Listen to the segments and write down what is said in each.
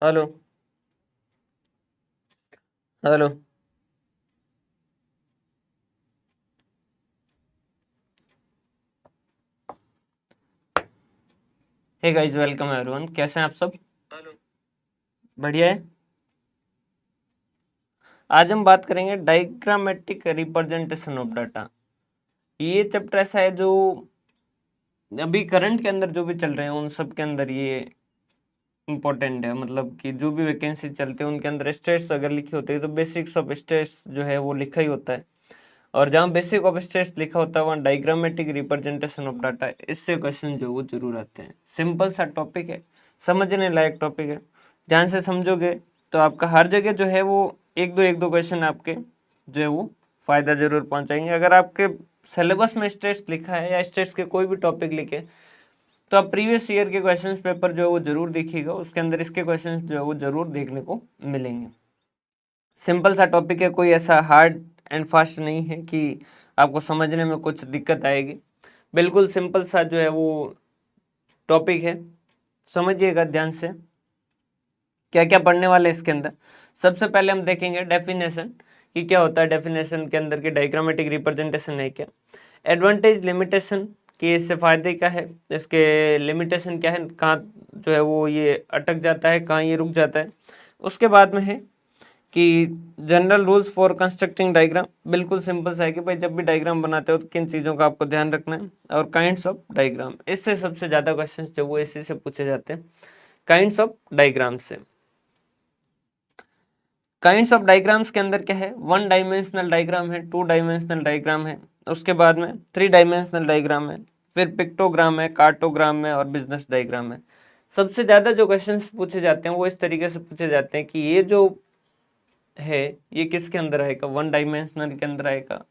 Hello. Hello. Hey guys, welcome everyone. कैसे हैं आप सब? हेलो। बढ़िया है। आज हम बात करेंगे डायग्रामेटिक रिप्रेजेंटेशन ऑफ डाटा। ये चैप्टर ऐसा है जो अभी करंट के अंदर जो भी चल रहे हैं उन सब के अंदर ये इम्पोर्टेंट है। मतलब कि जो भी वैकेंसी चलते हैं उनके अंदर स्टेट्स अगर लिखी होती है तो बेसिक्स ऑफ स्टेट्स जो है वो लिखा ही होता है। और जहाँ बेसिक ऑफ स्टेट्स लिखा होता है वहाँ डायग्रामेटिक रिप्रेजेंटेशन ऑफ डाटा, इससे क्वेश्चन जो वो जरूर आते हैं। सिंपल सा टॉपिक है, समझने लायक टॉपिक है। ध्यान से समझोगे तो आपका हर जगह जो है वो एक दो क्वेश्चन आपके जो है वो फायदा जरूर पहुंचाएंगे। अगर आपके सिलेबस में स्टेट्स लिखा है या स्टेट्स के कोई भी टॉपिक लिखे तो आप प्रीवियस ईयर के क्वेश्चंस पेपर जो है वो जरूर देखिएगा, उसके अंदर इसके क्वेश्चंस जो है वो जरूर देखने को मिलेंगे। सिंपल सा टॉपिक है, कोई ऐसा हार्ड एंड फास्ट नहीं है कि आपको समझने में कुछ दिक्कत आएगी। बिल्कुल सिंपल सा जो है वो टॉपिक है, समझिएगा ध्यान से। क्या क्या पढ़ने वाले इसके अंदर, सबसे पहले हम देखेंगे डेफिनेशन कि क्या होता है डेफिनेशन के अंदर, की डायग्रामेटिक रिप्रेजेंटेशन है क्या। एडवांटेज लिमिटेशन कि इससे फायदे क्या है, इसके लिमिटेशन क्या है, कहाँ जो है वो ये अटक जाता है, कहाँ ये रुक जाता है। उसके बाद में है कि general rules for constructing diagram. बिल्कुल सिंपल सा है कि भाई जब भी डायग्राम बनाते हो तो किन चीज़ों का आपको ध्यान रखना है। और काइंड्स ऑफ डायग्राम, इससे सबसे ज़्यादा क्वेश्चंस जो वो इसी से पूछे जाते हैं, काइंड्स ऑफ डायग्राम से। काइंड्स ऑफ डायग्राम्स के अंदर क्या है, वन डायमेंशनल डायग्राम है, टू डायमेंशनल डायग्राम है, उसके बाद में थ्री डायमेंशनल डायग्राम है, फिर पिक्टोग्राम है, कार्टोग्राम है और बिजनेस डायग्राम है। सबसे ज़्यादा जो क्वेश्चंस पूछे जाते हैं वो इस तरीके से पूछे जाते हैं कि ये जो है ये किसके अंदर आएगा, वन डायमेंशनल के अंदर आएगा,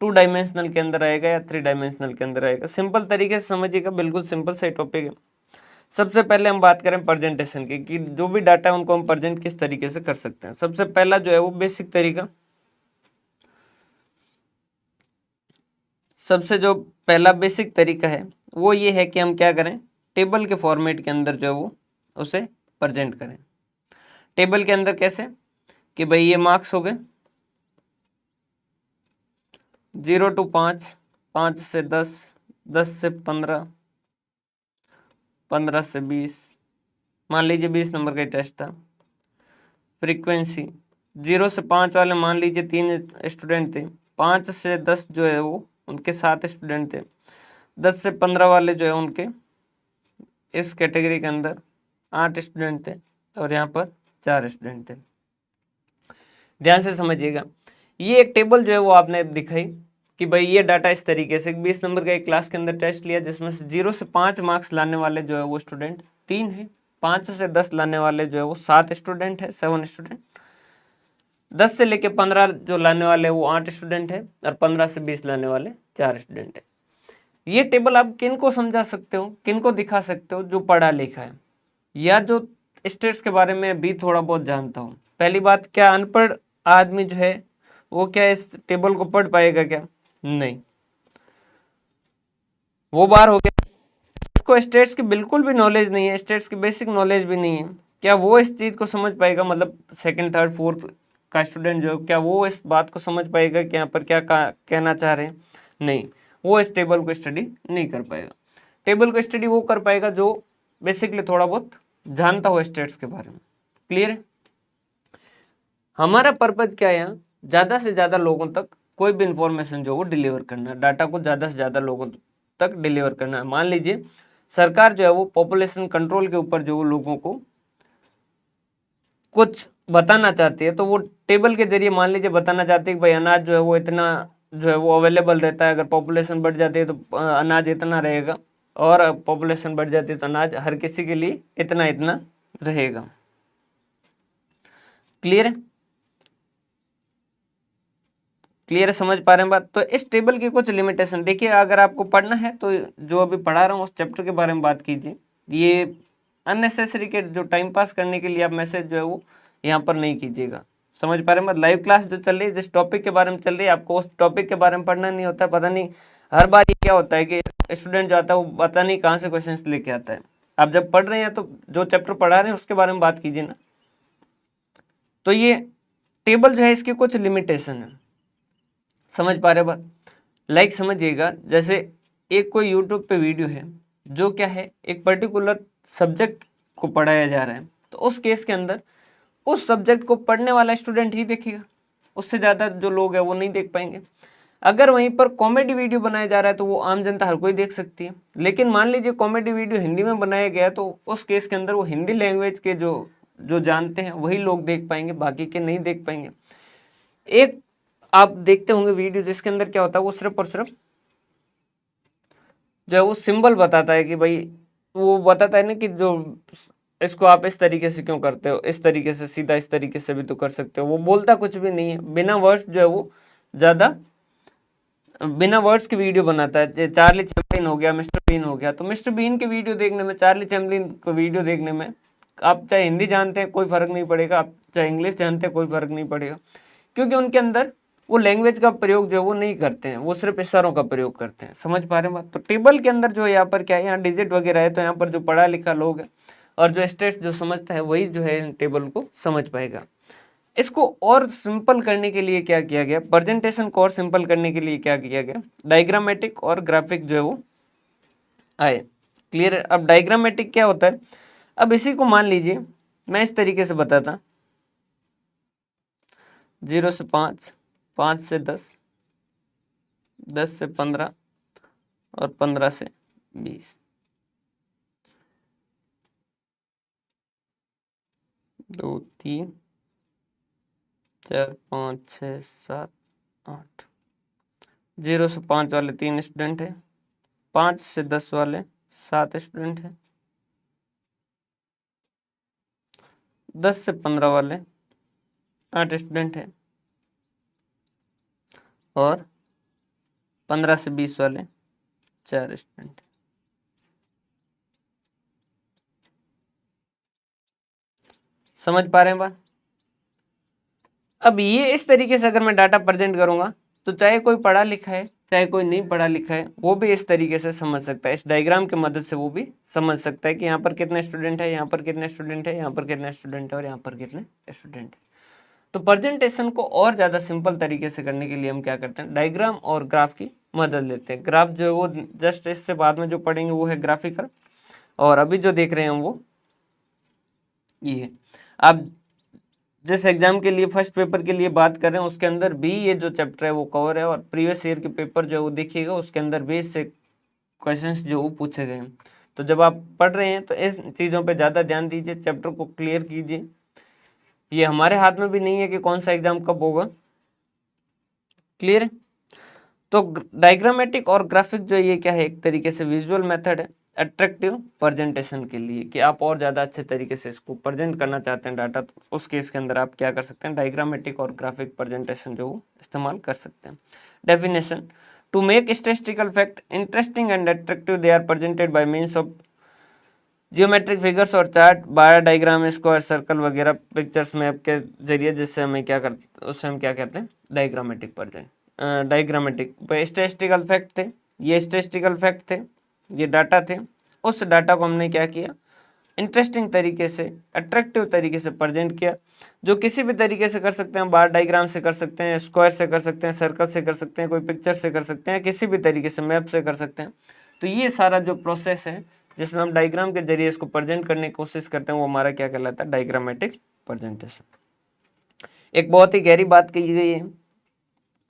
टू डायमेंशनल के अंदर आएगा या थ्री डायमेंशनल के अंदर आएगा। सिंपल तरीके से समझिएगा, बिल्कुल सिंपल सा टॉपिक है। सबसे पहले हम बात करें प्रेजेंटेशन की कि जो भी डाटा है उनको हम प्रेजेंट किस तरीके से कर सकते हैं। सबसे पहला जो है वो बेसिक तरीका, सबसे जो पहला बेसिक तरीका है वो ये है कि हम क्या करें, टेबल के फॉर्मेट के अंदर जो है वो उसे प्रेजेंट करें। टेबल के अंदर कैसे कि भाई ये मार्क्स हो गए 0 to 5, 5 से 10, 10 से 15, 15 से 20, मान लीजिए 20 नंबर का टेस्ट था। फ्रीक्वेंसी 0 से 5 वाले मान लीजिए 3 स्टूडेंट थे, 5 से 10 जो है वो उनके 7 स्टूडेंट थे, 10 से 15 वाले जो है उनके इस कैटेगरी के अंदर 8 स्टूडेंट थे और यहाँ पर 4 स्टूडेंट थे। ध्यान से समझिएगा, ये एक टेबल जो है वो आपने दिखाई कि भाई ये डाटा इस तरीके से 20 नंबर का एक क्लास के अंदर टेस्ट लिया जिसमें से 0 से 5 मार्क्स लाने वाले जो है वो स्टूडेंट 3 है, 5 से 10 लाने वाले जो है वो 7 स्टूडेंट है, 7 स्टूडेंट, 10 से लेके 15 जो लाने वाले वो 8 स्टूडेंट है और 15 से 20 लाने वाले 4 स्टूडेंट है। ये टेबल आप किन को समझा सकते हो, किन को दिखा सकते हो, जो पढ़ा लिखा है या जो स्टेट्स के बारे में भी थोड़ा बहुत जानता हूँ। पहली बात, क्या अनपढ़ आदमी जो है वो क्या इस टेबल को पढ़ पाएगा क्या? नहीं, वो बार हो गया। इसको स्टेट्स की बिल्कुल भी नॉलेज नहीं है, स्टेट्स की बेसिक नॉलेज भी नहीं है, क्या वो इस चीज़ को समझ पाएगा? मतलब सेकंड थर्ड फोर्थ का स्टूडेंट जो, क्या वो इस बात को समझ पाएगा कि यहाँ पर क्या कहना चाह रहे हैं? नहीं, वो इस टेबल को स्टडी नहीं कर पाएगा। टेबल को स्टडी वो कर पाएगा जो बेसिकली थोड़ा बहुत जानता हो स्टेट्स के बारे में। क्लियर है? हमारा पर्पज क्या है यहाँ, ज़्यादा से ज़्यादा लोगों तक कोई भी इंफॉर्मेशन जो वो डिलीवर करना है, डाटा को ज़्यादा से ज़्यादा लोगों तक डिलीवर करना है। मान लीजिए सरकार जो है वो पॉपुलेशन कंट्रोल के ऊपर जो वो लोगों को कुछ बताना चाहती है तो वो टेबल के जरिए मान लीजिए बताना चाहती है कि भाई अनाज जो है वो इतना जो है वो अवेलेबल रहता है, अगर पॉपुलेशन बढ़ जाती है तो अनाज इतना रहेगा, और पॉपुलेशन बढ़ जाती है तो अनाज हर किसी के लिए इतना इतना रहेगा। क्लियर है? क्लियर है, समझ पा रहे हैं बात? तो इस टेबल की कुछ लिमिटेशन देखिए, अगर आपको पढ़ना है तो जो अभी पढ़ा रहा हूँ उस चैप्टर के बारे में बात कीजिए। ये अननेसेसरी के जो टाइम पास करने के लिए आप मैसेज जो है वो यहाँ पर नहीं कीजिएगा। समझ पा रहे हैं? मतलब लाइव क्लास जो चल रही है, जिस टॉपिक के बारे में चल रही है, आपको उस टॉपिक के बारे में पढ़ना नहीं होता है। पता नहीं हर बार ये क्या होता है कि स्टूडेंट जो आता है वो पता नहीं कहाँ से क्वेश्चन लेके आता है। आप जब पढ़ रहे हैं तो जो चैप्टर पढ़ा रहे हैं उसके बारे में बात कीजिए ना। तो ये टेबल जो है इसकी कुछ लिमिटेशन है, समझ पा रहे बात? लाइक समझिएगा, जैसे एक कोई यूट्यूब पे वीडियो है जो क्या है एक पर्टिकुलर सब्जेक्ट को पढ़ाया जा रहा है, तो उस केस के अंदर उस सब्जेक्ट को पढ़ने वाला स्टूडेंट ही देखेगा, उससे ज़्यादा जो लोग हैं वो नहीं देख पाएंगे। अगर वहीं पर कॉमेडी वीडियो बनाया जा रहा है तो वो आम जनता हर कोई देख सकती है। लेकिन मान लीजिए कॉमेडी वीडियो हिंदी में बनाया गया तो उस केस के अंदर वो हिंदी लैंग्वेज के जो जो जानते हैं वही लोग देख पाएंगे, बाकी के नहीं देख पाएंगे। एक आप देखते होंगे वीडियो जिसके अंदर क्या होता है, वो सिर्फ और सिर्फ जो है वो सिंबल बताता है कि भाई, वो बताता है ना कि जो इसको आप इस तरीके से क्यों करते हो, इस तरीके से, सीधा इस तरीके से भी तो कर सकते हो। वो बोलता कुछ भी नहीं है, बिना वर्ड्स जो है वो ज़्यादा बिना वर्ड्स की वीडियो बनाता है। चार्ली चैपलिन हो गया, मिस्टर बीन हो गया, तो मिस्टर बीन की वीडियो देखने में, चार्ली चैपलिन को वीडियो देखने में आप चाहे हिंदी जानते हैं कोई फर्क नहीं पड़ेगा, आप चाहे इंग्लिश जानते हैं कोई फर्क नहीं पड़ेगा, क्योंकि उनके अंदर वो लैंग्वेज का प्रयोग जो है वो नहीं करते हैं, वो सिर्फ इशारों का प्रयोग करते हैं। समझ पा रहे हैं बात? तो टेबल के अंदर जो है यहाँ पर क्या है, यहाँ डिजिट वगैरह है, तो यहाँ पर जो पढ़ा लिखा लोग है और जो स्टेट्स जो समझता है वही जो है टेबल को समझ पाएगा। इसको और सिंपल करने के लिए क्या किया गया, प्रेजेंटेशन को और सिंपल करने के लिए क्या किया गया, डायग्रामेटिक और ग्राफिक जो है वो आए। क्लियर है? अब डायग्रामेटिक क्या होता है, अब इसी को मान लीजिए मैं इस तरीके से बताता, 0 से 5, 5 से 10, 10 से 15 और 15 से 20, 2 3 4 5 6 7 8। 0 से 5 वाले 3 स्टूडेंट हैं, 5 से 10 वाले 7 स्टूडेंट हैं, 10 से 15 वाले 8 स्टूडेंट हैं और 15 से 20 वाले 4 स्टूडेंट। समझ पा रहे हैं बात? अब ये इस तरीके से अगर मैं डाटा प्रेजेंट करूंगा तो चाहे कोई पढ़ा लिखा है चाहे कोई नहीं पढ़ा लिखा है वो भी इस तरीके से समझ सकता है, इस डायग्राम की मदद से वो भी समझ सकता है कि यहाँ पर कितने स्टूडेंट है, यहाँ पर कितने स्टूडेंट है, यहाँ पर कितने स्टूडेंट है और यहाँ पर कितने स्टूडेंट है। तो प्रेजेंटेशन को और ज़्यादा सिंपल तरीके से करने के लिए हम क्या करते हैं, डायग्राम और ग्राफ की मदद लेते हैं। ग्राफ जो है वो जस्ट इससे बाद में जो पढ़ेंगे वो है ग्राफिकल, और अभी जो देख रहे हैं हम वो ये है। आप जिस एग्जाम के लिए फर्स्ट पेपर के लिए बात कर रहे हैं उसके अंदर भी ये जो चैप्टर है वो कवर है, और प्रीवियस ईयर के पेपर जो है वो देखिएगा उसके अंदर बेस से क्वेश्चंस जो वो पूछे गए हैं। तो जब आप पढ़ रहे हैं तो इस चीज़ों पे ज़्यादा ध्यान दीजिए, चैप्टर को क्लियर कीजिए। ये हमारे हाथ में भी नहीं है कि कौन सा एग्जाम कब होगा। क्लियर है? तो डायग्रामेटिक और ग्राफिक जो ये क्या है, एक तरीके से विजुअल मेथड है अट्रैक्टिव प्रेजेंटेशन के लिए, कि आप और ज़्यादा अच्छे तरीके से इसको प्रेजेंट करना चाहते हैं डाटा, तो उस केस के अंदर आप क्या कर सकते हैं, डायग्रामेटिक और ग्राफिक प्रेजेंटेशन जो इस्तेमाल कर सकते हैं। Definition, to make statistical fact interesting and attractive they are presented by means of geometric figures और chart, bar diagram, square, circle वगैरह, पिक्चर्स, मैप के जरिए, जिससे हमें क्या करते, उससे हम क्या कहते हैं, diagrammatic present. Diagrammatic statistical fact थे, ये स्टैटिस्टिकल फैक्ट थे, ये डाटा थे, उस डाटा को हमने क्या किया, इंटरेस्टिंग तरीके से, अट्रैक्टिव तरीके से प्रेजेंट किया, जो किसी भी तरीके से कर सकते हैं, बार डायग्राम से कर सकते हैं, स्क्वायर से कर सकते हैं, सर्कल से कर सकते हैं, कोई पिक्चर से कर सकते हैं, किसी भी तरीके से मैप से कर सकते हैं। तो ये सारा जो प्रोसेस है जिसमें हम डायग्राम के जरिए इसको प्रेजेंट करने की कोशिश करते हैं वो हमारा क्या कहलाता है, डायग्रामेटिक प्रेजेंटेशन। एक बहुत ही गहरी बात कही गई है,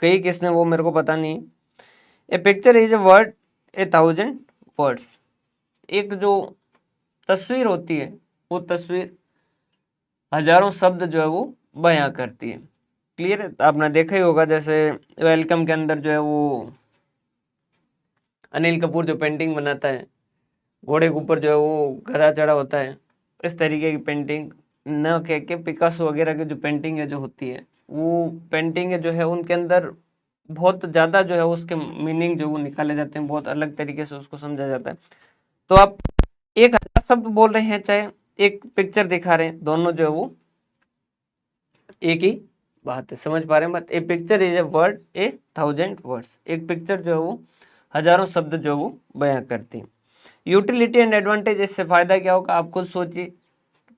कही किसने वो मेरे को पता नहीं है। A picture is a word a 1000 words. एक जो तस्वीर होती है वो तस्वीर हजारों शब्द जो है वो बयां करती है। क्लियर है? आपने देखा ही होगा, जैसे वेलकम के अंदर जो है वो अनिल कपूर जो पेंटिंग बनाता है, घोड़े के ऊपर जो है वो गधा चढ़ा होता है, इस तरीके की पेंटिंग न कह के पिकासो वगैरह की जो पेंटिंग है जो होती है, वो पेंटिंग जो है उनके अंदर बहुत ज़्यादा जो है उसके मीनिंग जो वो निकाले जाते हैं, बहुत अलग तरीके से उसको समझा जाता है। तो आप 1000 शब्द बोल रहे हैं चाहे एक पिक्चर दिखा रहे हैं, दोनों जो है वो एक ही बात है। समझ पा रहे हैं बात? A picture is a word a 1000 words. एक पिक्चर जो है वो हजारों शब्द जो वो बयां करती है। यूटिलिटी एंड एडवांटेज, इससे फायदा क्या होगा आप खुद सोचिए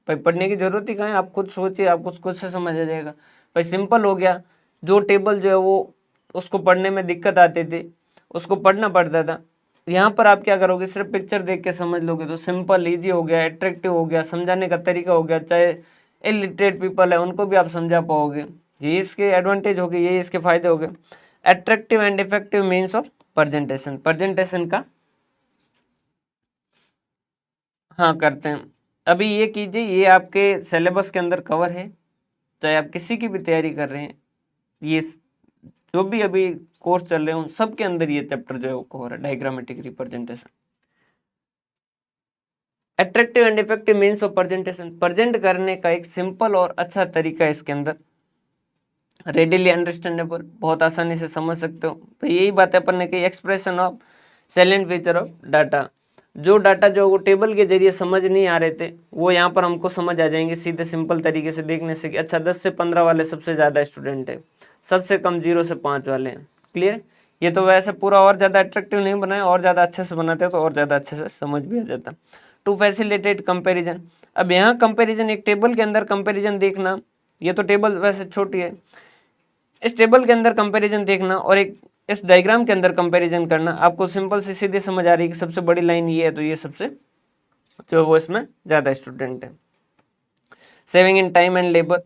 भाई, पढ़ने की जरूरत ही कहाँ है, आप खुद सोचिए, आपको खुद से समझ आ जाएगा भाई। सिंपल हो गया, जो टेबल जो है वो उसको पढ़ने में दिक्कत आती थी, उसको पढ़ना पड़ता था, यहाँ पर आप क्या करोगे, सिर्फ पिक्चर देख के समझ लोगे, तो सिंपल इजी हो गया, अट्रैक्टिव हो गया, समझाने का तरीका हो गया, चाहे इलिटरेट पीपल है उनको भी आप समझा पाओगे। ये इसके एडवांटेज हो गए, ये इसके फायदे हो गए। Attractive and effective means of presentation, presentation का हाँ करते हैं। अभी ये कीजिए, ये आपके सिलेबस के अंदर कवर है, चाहे आप किसी की भी तैयारी कर रहे हैं, ये जो भी अभी कोर्स चल रहे हैं उन सब के अंदर ये चैप्टर जो है वो कवर है, diagrammatic representation. Attractive and effective means of presentation, present करने का एक सिंपल और अच्छा तरीका है इसके अंदर। रेडिली अंडरस्टैंडेबल, बहुत आसानी से समझ सकते हो, तो यही बात है अपन ने कही। Expression of salient feature of data, जो डाटा जो वो टेबल के जरिए समझ नहीं आ रहे थे वो यहाँ पर हमको समझ आ जाएंगे सीधे सिंपल तरीके से देखने से कि अच्छा 10 से 15 वाले सबसे ज़्यादा स्टूडेंट है, सबसे कम 0 से 5 वाले हैं। क्लियर। ये तो वैसे पूरा और ज़्यादा अट्रैक्टिव नहीं बनाया, और ज़्यादा अच्छे से बनाते तो और ज़्यादा अच्छे से समझ भी आ जाता। टू फैसिलिटेट कंपेरिजन, अब यहाँ कंपेरिजन, एक टेबल के अंदर कंपेरिजन देखना, ये तो टेबल वैसे छोटी है, इस टेबल के अंदर कंपैरिजन देखना और एक इस डायग्राम के अंदर कंपैरिजन करना, आपको सिंपल से सीधे समझ आ रही है कि सबसे बड़ी लाइन ये है तो ये सबसे जो वो इसमें ज़्यादा स्टूडेंट है। Saving in time and labour,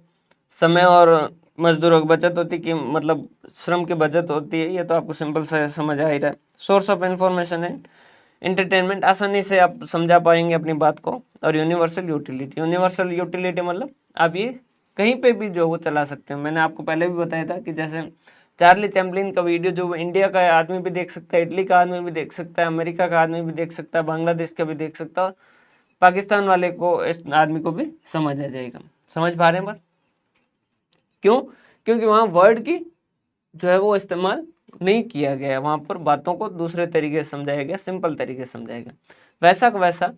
समय और मजदूरों की बचत होती है, कि मतलब श्रम की बचत होती है, ये तो आपको सिंपल से समझ आ ही रहा है। Source of information and entertainment, आसानी से आप समझा पाएंगे अपनी बात को। और यूनिवर्सल यूटिलिटी, यूनिवर्सल यूटिलिटी मतलब आप ये कहीं पे भी जो वो चला सकते हैं। मैंने आपको पहले भी बताया था कि जैसे चार्ली चैपलिन का वीडियो जो इंडिया का आदमी भी देख सकता है, इटली का आदमी भी देख सकता है, अमेरिका का आदमी भी देख सकता है, बांग्लादेश का भी देख सकता है, और पाकिस्तान वाले को, इस आदमी को भी समझ आ जाएगा। समझ पा रहे हैं बात? क्यों? क्योंकि वहाँ वर्ड की जो है वो इस्तेमाल नहीं किया गया, वहाँ पर बातों को दूसरे तरीके से समझाया गया, सिंपल तरीके से समझाया गया। वैसा का वैसा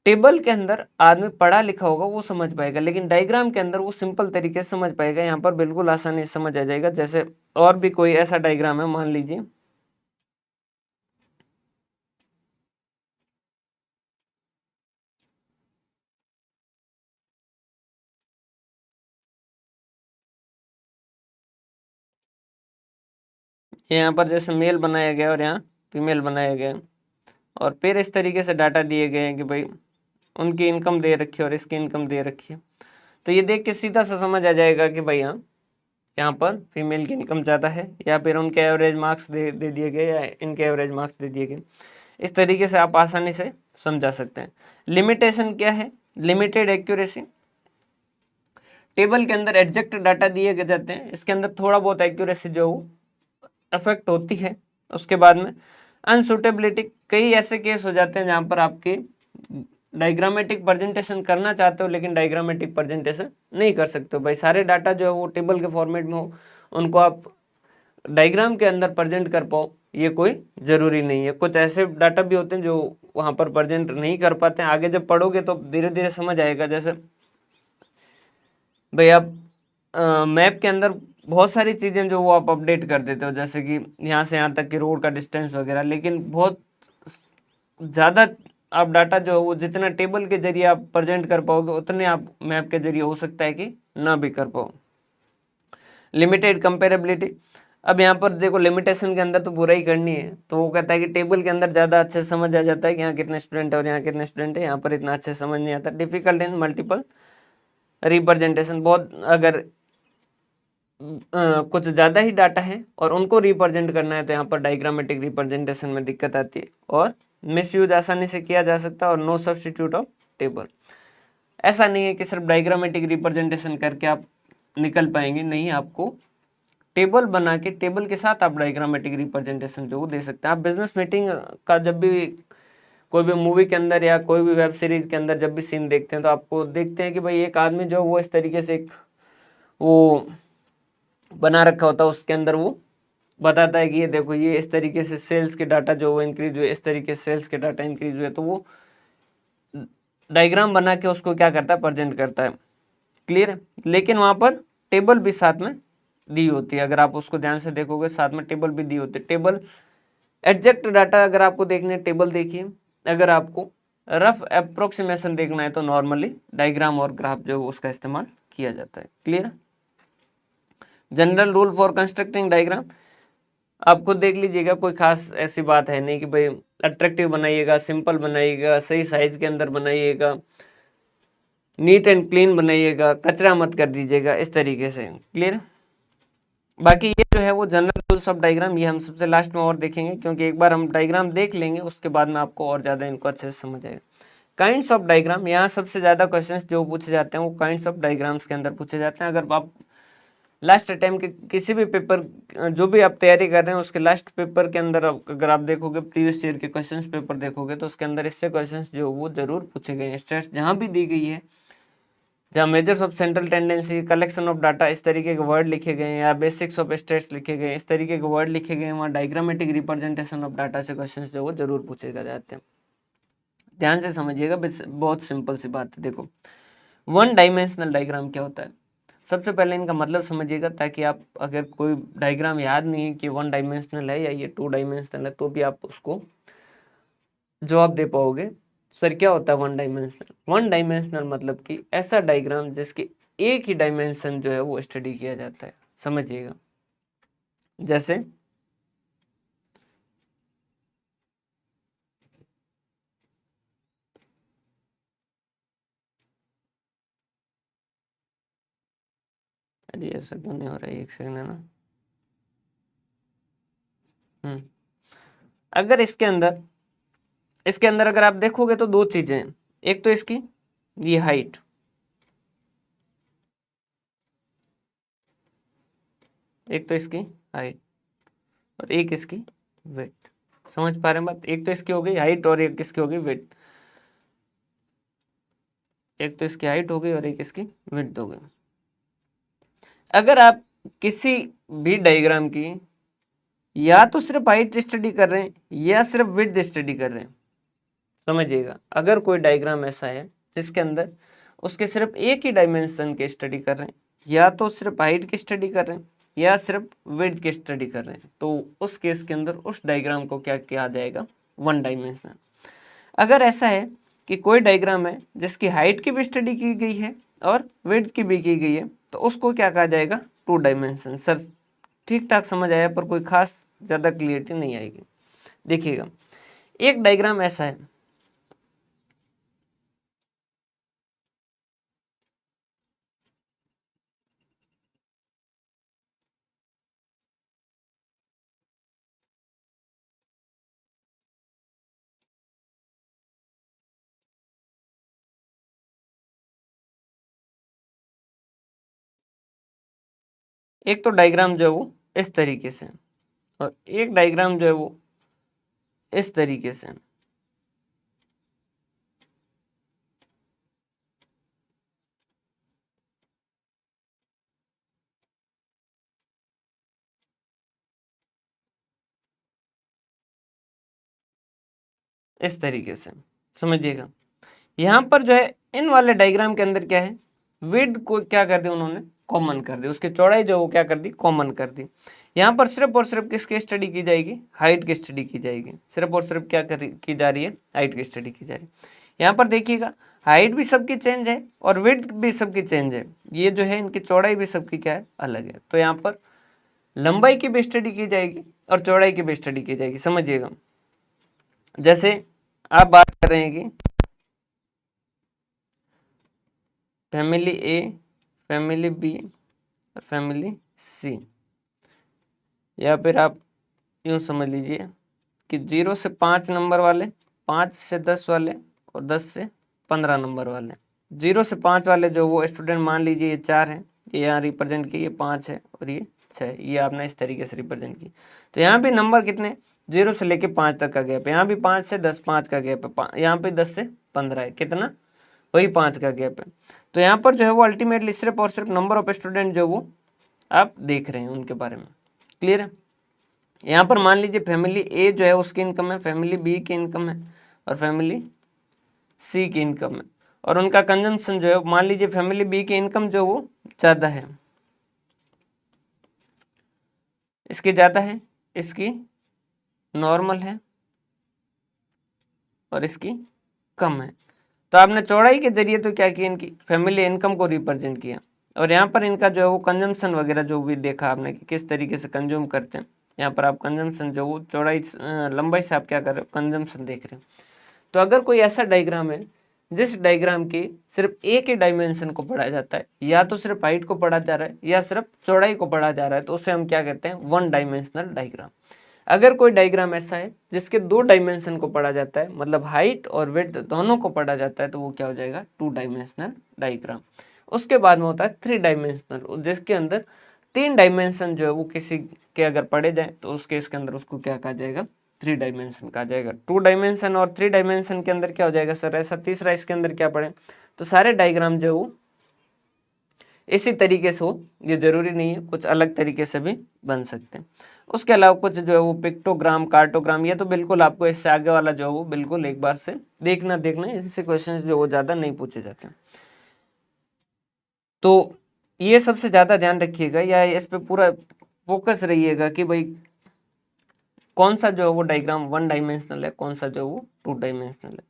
टेबल के अंदर आदमी पढ़ा लिखा होगा वो समझ पाएगा, लेकिन डायग्राम के अंदर वो सिंपल तरीके से समझ पाएगा, यहाँ पर बिल्कुल आसानी से समझ आ जाएगा। जैसे और भी कोई ऐसा डायग्राम है, मान लीजिए यहाँ पर जैसे मेल बनाया गया और यहाँ फीमेल बनाया गया, और फिर इस तरीके से डाटा दिए गए हैं कि भाई उनकी इनकम दे रखी है और इसकी इनकम दे रखी है। तो ये देख के सीधा सा समझ आ जाएगा कि भाई हाँ यहाँ पर फीमेल की इनकम ज़्यादा है, या फिर उनके एवरेज मार्क्स दे दिए गए, या इनके एवरेज मार्क्स दे दिए गए। इस तरीके से आप आसानी से समझा सकते हैं। लिमिटेशन क्या है? लिमिटेड एक्यूरेसी, टेबल के अंदर एग्जैक्ट डाटा दिए गए जाते हैं, इसके अंदर थोड़ा बहुत एक्यूरेसी जो अफेक्ट होती है। उसके बाद में अनसुटेबिलिटी, कई ऐसे केस हो जाते हैं जहाँ पर आपके डायग्रामेटिक प्रेजेंटेशन करना चाहते हो लेकिन डायग्रामेटिक प्रेजेंटेशन नहीं कर सकते हो। भाई सारे डाटा जो है वो टेबल के फॉर्मेट में हो, उनको आप डायग्राम के अंदर प्रेजेंट कर पाओ, ये कोई ज़रूरी नहीं है। कुछ ऐसे डाटा भी होते हैं जो वहाँ पर प्रेजेंट नहीं कर पाते हैं, आगे जब पढ़ोगे तो धीरे धीरे समझ आएगा। जैसे भाई आप मैप के अंदर बहुत सारी चीज़ें जो वो आप अपडेट कर देते हो, जैसे कि यहाँ से यहाँ तक की रोड का डिस्टेंस वगैरह, लेकिन बहुत ज़्यादा आप डाटा जो है वो जितना टेबल के जरिए आप प्रेजेंट कर पाओगे उतने आप मैप के जरिए हो सकता है कि ना भी कर पाओ। लिमिटेड कंपेरेबिलिटी, अब यहाँ पर देखो लिमिटेशन के अंदर तो पूरा ही करनी है, तो वो कहता है कि टेबल के अंदर ज़्यादा अच्छे से समझ आ जाता है कि यहाँ कितने स्टूडेंट है और यहाँ कितने स्टूडेंट है, यहाँ पर इतना अच्छे से समझ नहीं आता। डिफिकल्ट इन मल्टीपल रिप्रेजेंटेशन, बहुत अगर कुछ ज़्यादा ही डाटा है और उनको रिप्रेजेंट करना है तो यहाँ पर डायग्रामेटिक रिप्रेजेंटेशन में दिक्कत आती है, और मिसयूज आसानी से किया जा सकता है। और नो सब्स्टिट्यूट ऑफ टेबल, ऐसा नहीं है कि सिर्फ डायग्रामेटिक रिप्रेजेंटेशन करके आप निकल पाएंगे, नहीं, आपको टेबल बना के टेबल के साथ आप डायग्रामेटिक रिप्रेजेंटेशन जो दे सकते हैं। आप बिजनेस मीटिंग का जब भी कोई भी मूवी के अंदर या कोई भी वेब सीरीज के अंदर जब भी सीन देखते हैं तो आपको देखते हैं कि भाई एक आदमी जो वो इस तरीके से एक वो बना रखा होता है, उसके अंदर वो बताता है कि ये देखो ये इस तरीके से सेल्स के डाटा जो वो इंक्रीज हुए, इस तरीके से सेल्स के डाटा इंक्रीज हुए, तो वो डायग्राम बना के उसको क्या करता है, प्रेजेंट करता है। क्लियर है? लेकिन वहाँ पर टेबल भी साथ में दी होती है, अगर आप उसको ध्यान से देखोगे साथ में टेबल भी दी होती है। टेबल एग्जैक्ट डाटा अगर आपको देखने, टेबल देखिए, अगर आपको रफ अप्रोक्सीमेशन देखना है तो नॉर्मली डायग्राम और ग्राफ जो उसका इस्तेमाल किया जाता है। Clear? General rule for constructing diagram आप खुद देख लीजिएगा, कोई खास ऐसी बात है नहीं कि भाई अट्रैक्टिव बनाइएगा, सिंपल बनाइएगा, सही साइज के अंदर बनाइएगा, नीट एंड क्लीन बनाइएगा, कचरा मत कर दीजिएगा, इस तरीके से। क्लियर? बाकी ये जो है वो जनरल रूल्स ऑफ डायग्राम, ये हम सबसे लास्ट में और देखेंगे, क्योंकि एक बार हम डायग्राम देख लेंगे उसके बाद में आपको और ज़्यादा इनको अच्छे से समझ आएगा। काइंड्स ऑफ डायग्राम, यहाँ सबसे ज़्यादा क्वेश्चंस जो पूछे जाते हैं वो काइंड्स ऑफ डायग्राम्स के अंदर पूछे जाते हैं। अगर आप लास्ट टाइम के किसी भी पेपर जो भी आप तैयारी कर रहे हैं उसके लास्ट पेपर के अंदर अगर आप देखोगे, प्रीवियस ईयर के क्वेश्चंस पेपर देखोगे, तो उसके अंदर इससे क्वेश्चंस जो वो जरूर पूछे गए हैं। स्टेट्स जहाँ भी दी गई है, जहाँ measures of central tendency, collection of data, इस तरीके के वर्ड लिखे गए हैं, या बेसिक्स ऑफ स्टेट्स लिखे गए हैं, इस तरीके के वर्ड लिखे गए हैं, वहाँ डायग्रामेटिक रिप्रेजेंटेशन ऑफ डाटा से क्वेश्चंस जो वो जरूर पूछे जाते हैं। ध्यान से समझिएगा, बहुत सिंपल सी बात है। देखो, वन डायमेंशनल डायग्राम क्या होता है, सबसे पहले इनका मतलब समझिएगा, ताकि आप अगर कोई डायग्राम याद नहीं है कि वन डायमेंशनल है या ये टू डायमेंशनल है, तो भी आप उसको जवाब दे पाओगे। सर क्या होता है वन डायमेंशनल? वन डायमेंशनल मतलब कि ऐसा डायग्राम जिसके एक ही डायमेंशन जो है वो स्टडी किया जाता है। समझिएगा, जैसे अरे ऐसा क्यों नहीं हो रहा है, एक सेकंड है ना। अगर इसके अंदर अगर आप देखोगे तो दो चीजें हैं, एक तो इसकी ये हाइट, एक तो इसकी हाइट और एक इसकी विड्थ। समझ पा रहे हैं बात? एक तो इसकी हो गई हाइट और एक इसकी हो गई विड्थ। एक तो इसकी हाइट हो गई और एक इसकी विड्थ हो गई। अगर आप किसी भी डायग्राम की या तो सिर्फ हाइट स्टडी कर रहे हैं या सिर्फ विड्थ स्टडी कर रहे हैं, समझिएगा, अगर कोई डायग्राम ऐसा है जिसके अंदर उसके सिर्फ एक ही डायमेंशन के स्टडी कर रहे हैं, या तो सिर्फ हाइट की स्टडी कर रहे हैं या सिर्फ विड्थ की स्टडी कर रहे हैं, तो उस केस के अंदर उस डायग्राम को क्या किया जाएगा? One dimensional. अगर ऐसा है कि कोई डायग्राम है जिसकी हाइट की भी स्टडी की गई है और विड्थ की भी की गई है, तो उसको क्या कहा जाएगा? To dimension. सर ठीक ठाक समझ आया, पर कोई खास ज़्यादा क्लियरिटी नहीं आएगी। देखिएगा, एक डायग्राम ऐसा है, एक तो डायग्राम जो है वो इस तरीके से और एक डायग्राम जो है वो इस तरीके से। इस तरीके से समझिएगा। यहाँ पर जो है इन वाले डायग्राम के अंदर क्या है, विड्थ को क्या कर दिया उन्होंने? कॉमन कर दी। उसकी चौड़ाई जो वो क्या कर दी? कॉमन कर दी। यहाँ पर सिर्फ और सिर्फ किसकी स्टडी की जाएगी? हाइट की स्टडी की जाएगी। सिर्फ और सिर्फ क्या की जा रही है? हाइट की स्टडी की जा रही है। यहाँ पर देखिएगा, हाइट भी सबकी चेंज है और विड्थ भी सबकी चेंज है। ये जो है इनकी चौड़ाई भी सबकी क्या है? अलग है। तो यहाँ पर लंबाई की भी स्टडी की जाएगी और चौड़ाई की भी स्टडी की जाएगी। समझिएगा, जैसे आप बात कर रहे हैं कि फैमिली ए, फैमिली बी और फैमिली सी, या फिर आप यूँ समझ लीजिए कि 0 से 5 नंबर वाले, 5 से 10 वाले और 10 से 15 नंबर वाले। 0 से 5 वाले जो वो स्टूडेंट मान लीजिए ये 4 हैं, ये यहाँ रिप्रेजेंट किए, ये 5 है और ये 6 है, ये आपने इस तरीके से रिप्रेजेंट की। तो यहाँ भी नंबर कितने? 0 से लेके 5 तक का गैप है। यहाँ भी 5 से 10, 5 का गैप है। यहाँ पे 10 से 15 है, कितना? वही 5 का गैप है। तो यहाँ पर जो है वो अल्टीमेटली सिर्फ और सिर्फ नंबर ऑफ स्टूडेंट जो वो आप देख रहे हैं उनके बारे में। क्लियर है? यहाँ पर मान लीजिए फैमिली ए जो है उसकी इनकम है, फैमिली बी की इनकम है और फैमिली सी की इनकम है, और उनका कंजम्पशन जो है, मान लीजिए फैमिली बी की इनकम जो वो ज़्यादा है, इसकी ज़्यादा है, इसकी नॉर्मल है, और इसकी कम है। तो आपने चौड़ाई के जरिए तो क्या किया, इनकी फैमिली इनकम को रिप्रेजेंट किया, और यहाँ पर इनका जो है वो कंजम्पशन वगैरह जो भी देखा आपने कि किस तरीके से कंज्यूम करते हैं। यहाँ पर आप कंजम्पशन जो वो चौड़ाई लंबाई से आप क्या कर रहे हो, कंजम्पशन देख रहे हो। तो अगर कोई ऐसा डायग्राम है जिस डायग्राम की सिर्फ एक ही डायमेंशन को पढ़ा जाता है, या तो सिर्फ हाइट को पढ़ा जा रहा है या सिर्फ चौड़ाई को पढ़ा जा रहा है, तो उसे हम क्या कहते हैं, वन डायमेंशनल डायग्राम। अगर कोई डायग्राम ऐसा है जिसके दो डायमेंशन को पढ़ा जाता है, मतलब हाइट और विड्थ दोनों को पढ़ा जाता है, तो वो क्या हो जाएगा, टू डायमेंशनल डायग्राम। उसके बाद में होता है थ्री डायमेंशनल, जिसके अंदर तीन डायमेंशन जो है वो किसी के अगर पढ़े जाए तो उसके इसके अंदर उसको क्या कहा जाएगा, थ्री डायमेंशन कहा जाएगा। टू डायमेंशन और थ्री डायमेंशन के अंदर क्या हो जाएगा सर, ऐसा तीसरा इसके अंदर क्या पढ़े, तो सारे डायग्राम जो वो इसी तरीके से हो, ये जरूरी नहीं है, कुछ अलग तरीके से भी बन सकते हैं। उसके अलावा कुछ जो है वो पिक्टोग्राम, कार्टोग्राम, ये तो बिल्कुल आपको इससे आगे वाला जो है वो बिल्कुल एक बार से देखना इनसे क्वेश्चन जो वो ज्यादा नहीं पूछे जाते हैं। तो ये सबसे ज्यादा ध्यान रखिएगा, या इस पे पूरा फोकस रहिएगा कि भाई कौन सा जो है वो डायग्राम वन डायमेंशनल है, कौन सा जो है वो टू डायमेंशनल है।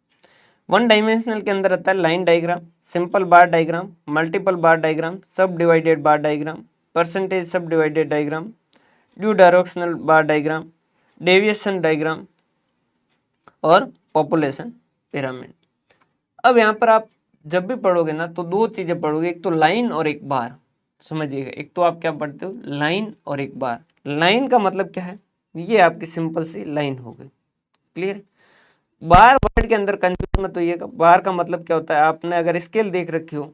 वन डायमेंशनल के अंदर आता है line diagram, simple bar diagram, multiple bar diagram, subdivided bar diagram, percentage subdivided diagram, duo directional bar diagram, deviation diagram और पॉपुलेशन पिरामिड। अब यहाँ पर आप जब भी पढ़ोगे ना तो दो चीजें पढ़ोगे, एक तो लाइन और एक बार। समझिएगा, एक तो आप क्या पढ़ते हो, लाइन और एक बार। लाइन का मतलब क्या है, ये आपकी सिंपल सी लाइन हो गई, क्लियर। बार वर्ड के अंदर कंफ्यूज मत होइएगा, बार का मतलब क्या होता है, आपने अगर स्केल देख रखी हो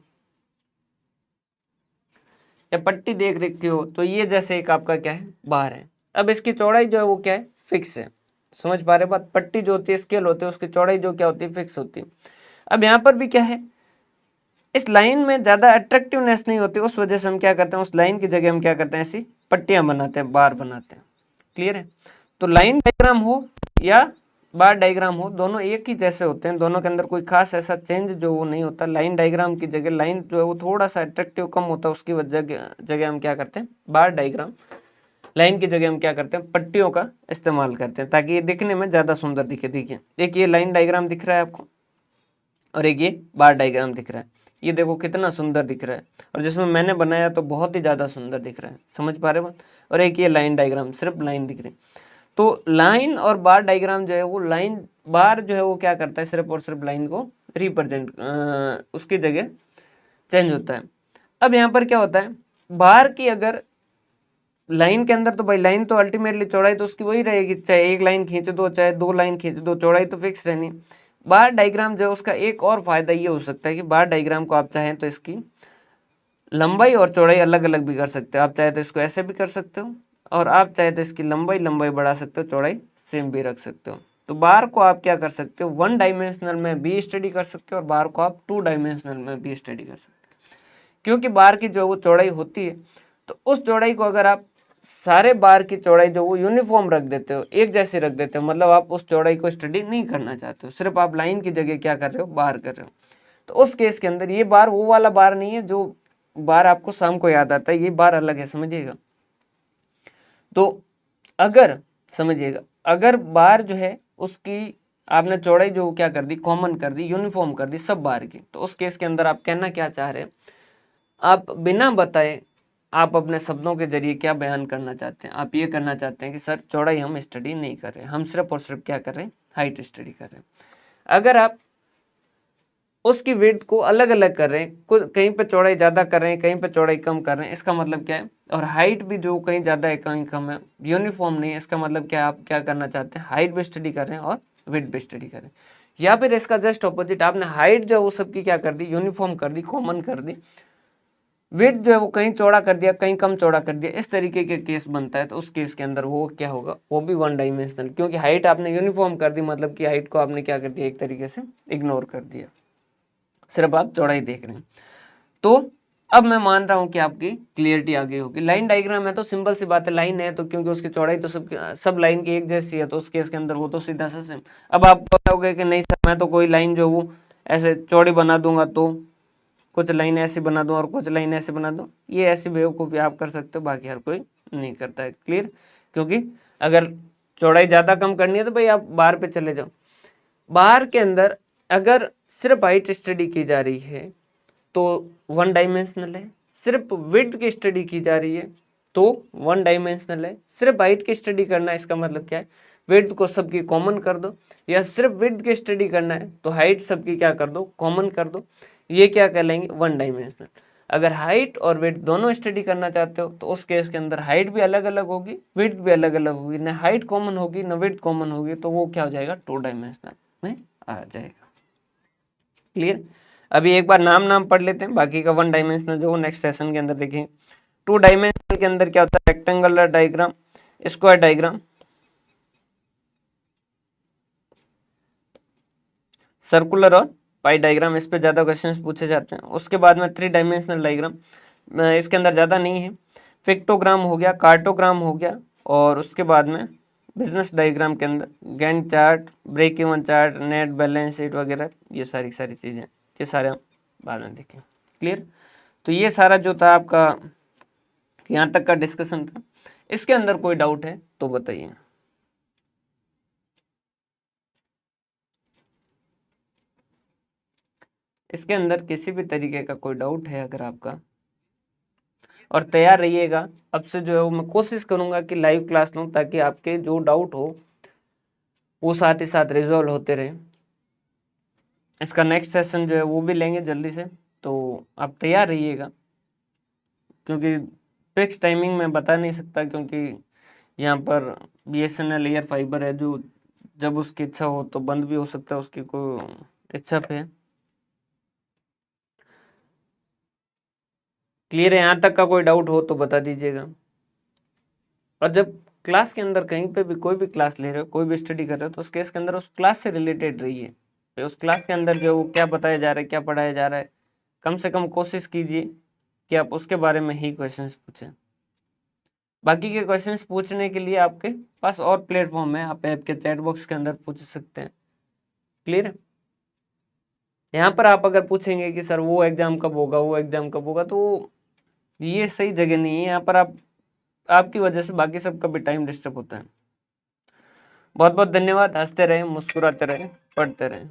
या पट्टी देख रखी हो तो ये जैसे एक आपका क्या है, बार है। अब इसकी चौड़ाई जो है वो क्या है, फिक्स है। समझ पा रहे बात, पट्टी जो होती है, स्केल होते हैं, उसकी चौड़ाई जो क्या होती है, फिक्स होती है। अब यहाँ पर भी क्या है, इस लाइन में ज्यादा अट्रैक्टिवनेस नहीं होती, उस वजह से हम क्या करते हैं, उस लाइन की जगह हम क्या करते हैं, ऐसी पट्टियां बनाते हैं, बार बनाते हैं, क्लियर है। तो लाइन डायग्राम हो या बार डायग्राम हो, दोनों एक ही जैसे होते हैं, दोनों के अंदर कोई खास ऐसा चेंज जो वो नहीं होता। लाइन डायग्राम की जगह लाइन जो है वो थोड़ा सा अट्रैक्टिव कम होता है, उसकी जगह हम क्या करते हैं, बार डायग्राम। लाइन की जगह हम क्या करते हैं, पट्टियों का इस्तेमाल करते हैं, ताकि ये दिखने में ज्यादा सुंदर दिखे। देखिए, एक ये लाइन डायग्राम दिख रहा है आपको, और एक ये बार डायग्राम दिख रहा है। ये देखो कितना सुंदर दिख रहा है, और जिसमें मैंने बनाया तो बहुत ही ज्यादा सुंदर दिख रहा है। समझ पा रहे बात। और एक ये लाइन डायग्राम, सिर्फ लाइन दिख रही। तो लाइन और बार डायग्राम जो है वो, लाइन बार जो है वो क्या करता है, सिर्फ और सिर्फ लाइन को रिप्रेजेंट, उसकी जगह चेंज होता है। अब यहाँ पर क्या होता है, बार की अगर लाइन के अंदर, तो भाई लाइन तो अल्टीमेटली चौड़ाई तो उसकी वही रहेगी, चाहे एक लाइन खींच दो चाहे दो लाइन खींच दो, चौड़ाई तो फिक्स रहनी। बार डायग्राम जो है उसका एक और फायदा ये हो सकता है कि बार डायग्राम को आप चाहें तो इसकी लंबाई और चौड़ाई अलग अलग भी कर सकते हो। आप चाहे तो इसको ऐसे भी कर सकते हो, और आप चाहे तो इसकी लंबाई बढ़ा सकते हो, चौड़ाई सेम भी रख सकते हो। तो बार को आप क्या कर सकते हो, वन डायमेंशनल में भी स्टडी कर सकते हो, और बार को आप टू डायमेंशनल में भी स्टडी कर सकते हो। क्योंकि बार की जो वो चौड़ाई होती है, तो उस चौड़ाई को अगर आप सारे बार की चौड़ाई जो वो यूनिफॉर्म रख देते हो, एक जैसे रख देते हो, मतलब आप उस चौड़ाई को स्टडी नहीं करना चाहते हो, सिर्फ आप लाइन की जगह क्या कर रहे हो, बार कर रहे हो। तो उस केस के अंदर ये बार वो वाला बार नहीं है जो बार आपको शाम को याद आता है, ये बार अलग है, समझिएगा। तो अगर समझिएगा, अगर बार जो है उसकी आपने चौड़ाई जो क्या कर दी, कॉमन कर दी, यूनिफॉर्म कर दी सब बार की, तो उस केस के अंदर आप कहना क्या चाह रहे हैं, आप बिना बताए आप अपने शब्दों के जरिए क्या बयान करना चाहते हैं, आप ये करना चाहते हैं कि सर चौड़ाई हम स्टडी नहीं कर रहे, हम सिर्फ और सिर्फ क्या कर रहे हैं, हाइट स्टडी कर रहे हैं। अगर आप उसकी विड्थ को अलग अलग कर रहे हैं, कहीं पे चौड़ाई ज्यादा कर रहे हैं, कहीं पे चौड़ाई कम कर रहे हैं, इसका मतलब क्या है, और हाइट भी जो कहीं ज्यादा है कहीं कम है, यूनिफॉर्म नहीं है, इसका मतलब क्या है, आप क्या करना चाहते हैं, हाइट भी स्टडी कर रहे हैं और विड्थ भी स्टडी कर रहे हैं। या फिर इसका जस्ट ऑपोजिट, आपने हाइट जो है वो सबकी क्या कर दी, यूनिफॉर्म कर दी, कॉमन कर दी, विड्थ जो है वो कहीं चौड़ा कर दिया, कहीं कम चौड़ा कर दिया, इस तरीके के केस बनता है। तो उस केस के अंदर वो क्या होगा, वो भी वन डायमेंशनल, क्योंकि हाइट आपने यूनिफॉर्म कर दी, मतलब कि हाइट को आपने क्या कर दिया, एक तरीके से इग्नोर कर दिया, सिर्फ आप चौड़ाई देख रहे हैं। तो अब मैं मान रहा हूं कि आपकी क्लियरिटी आ गई होगी। लाइन डायग्राम है तो सिंपल सी बात है, लाइन है तो क्योंकि उसकी चौड़ाई तो सब लाइन की एक जैसी है, तो उस केस के अंदर वो तो सीधा सा सेम। अब आप बताओगे कि नहीं सर मैं तो कोई लाइन जो वो ऐसे चौड़ी बना दूंगा, तो कुछ लाइन ऐसी बना दूं और कुछ लाइन ऐसे बना दूं, ये ऐसी बेवकूफ़ी आप कर सकते हो, बाकी हर कोई नहीं करता है, क्लियर। क्योंकि अगर चौड़ाई ज़्यादा कम करनी है तो भाई आप बार पे चले जाओ, बाहर के अंदर अगर सिर्फ हाइट स्टडी की जा रही है तो 1 डायमेंशनल है, सिर्फ विड्थ की स्टडी की जा रही है तो 1 डायमेंशनल है। सिर्फ हाइट की स्टडी करना है, इसका मतलब क्या है, विड्थ को सबकी कॉमन कर दो, या सिर्फ विड्थ की स्टडी करना है तो हाइट सबकी क्या कर दो, कॉमन कर दो, ये क्या कहलाएंगे, 1 डायमेंशनल। अगर हाइट और विड्थ दोनों स्टडी करना चाहते हो तो उस केस के अंदर हाइट भी अलग अलग होगी, विड्थ भी अलग अलग होगी, ना हाइट कॉमन होगी ना विड्थ कॉमन होगी, तो वो क्या हो जाएगा, 2 डायमेंशनल में आ जाएगा। क्लियर। अभी एक बार नाम पढ़ लेते हैं, बाकी का 1 डायमेंशनल जो नेक्स्ट सेशन के अंदर देखेंगे। 2 डायमेंशनल के अंदर क्या होता है, rectangular diagram, square diagram, circular और पाई डायग्राम, इस पे ज्यादा क्वेश्चंस पूछे जाते हैं। उसके बाद में 3 डायमेंशनल डायग्राम, इसके अंदर ज्यादा नहीं है, पिक्टोग्राम हो गया, कार्टोग्राम हो गया, और उसके बाद में बिजनेस डायग्राम के अंदर Gantt chart, break even chart, net balance sheet वगैरह, ये सारी चीजें, ये सारे हम बाद में देखें। क्लियर। तो ये सारा जो था आपका यहाँ तक का डिस्कशन था। इसके अंदर कोई डाउट है तो बताइए। इसके अंदर किसी भी तरीके का कोई डाउट है अगर आपका, और तैयार रहिएगा। अब से जो है वो मैं कोशिश करूंगा कि लाइव क्लास लूँ, ताकि आपके जो डाउट हो वो साथ ही साथ रिजॉल्व होते रहे। इसका नेक्स्ट सेशन जो है वो भी लेंगे जल्दी से, तो आप तैयार रहिएगा, क्योंकि फिक्स टाइमिंग में बता नहीं सकता, क्योंकि यहाँ पर BSNL एयर फाइबर है, जो जब उसकी इच्छा हो तो बंद भी हो सकता है, उसकी कोई इच्छा पे। क्लियर है, यहाँ तक का कोई डाउट हो तो बता दीजिएगा। और जब क्लास के अंदर कहीं पे भी कोई भी क्लास ले रहे हो, कोई भी स्टडी कर रहे हो, तो उस केस के अंदर उस क्लास से रिलेटेड रहिए। तो उस क्लास के अंदर जो वो क्या बताया जा रहा है, क्या पढ़ाया जा रहा है, कम से कम कोशिश कीजिए कि आप उसके बारे में ही क्वेश्चंस पूछें। बाकी के क्वेश्चंस पूछने के लिए आपके पास और प्लेटफॉर्म है, आप ऐप के चैट बॉक्स के अंदर पूछ सकते हैं। क्लियर है। यहाँ पर आप अगर पूछेंगे कि सर वो एग्जाम कब होगा, वो एग्जाम कब होगा, तो ये सही जगह नहीं है। यहाँ पर आप आपकी वजह से बाकी सबका भी टाइम डिस्टर्ब होता है। बहुत बहुत धन्यवाद। हंसते रहें, मुस्कुराते रहें, पढ़ते रहें।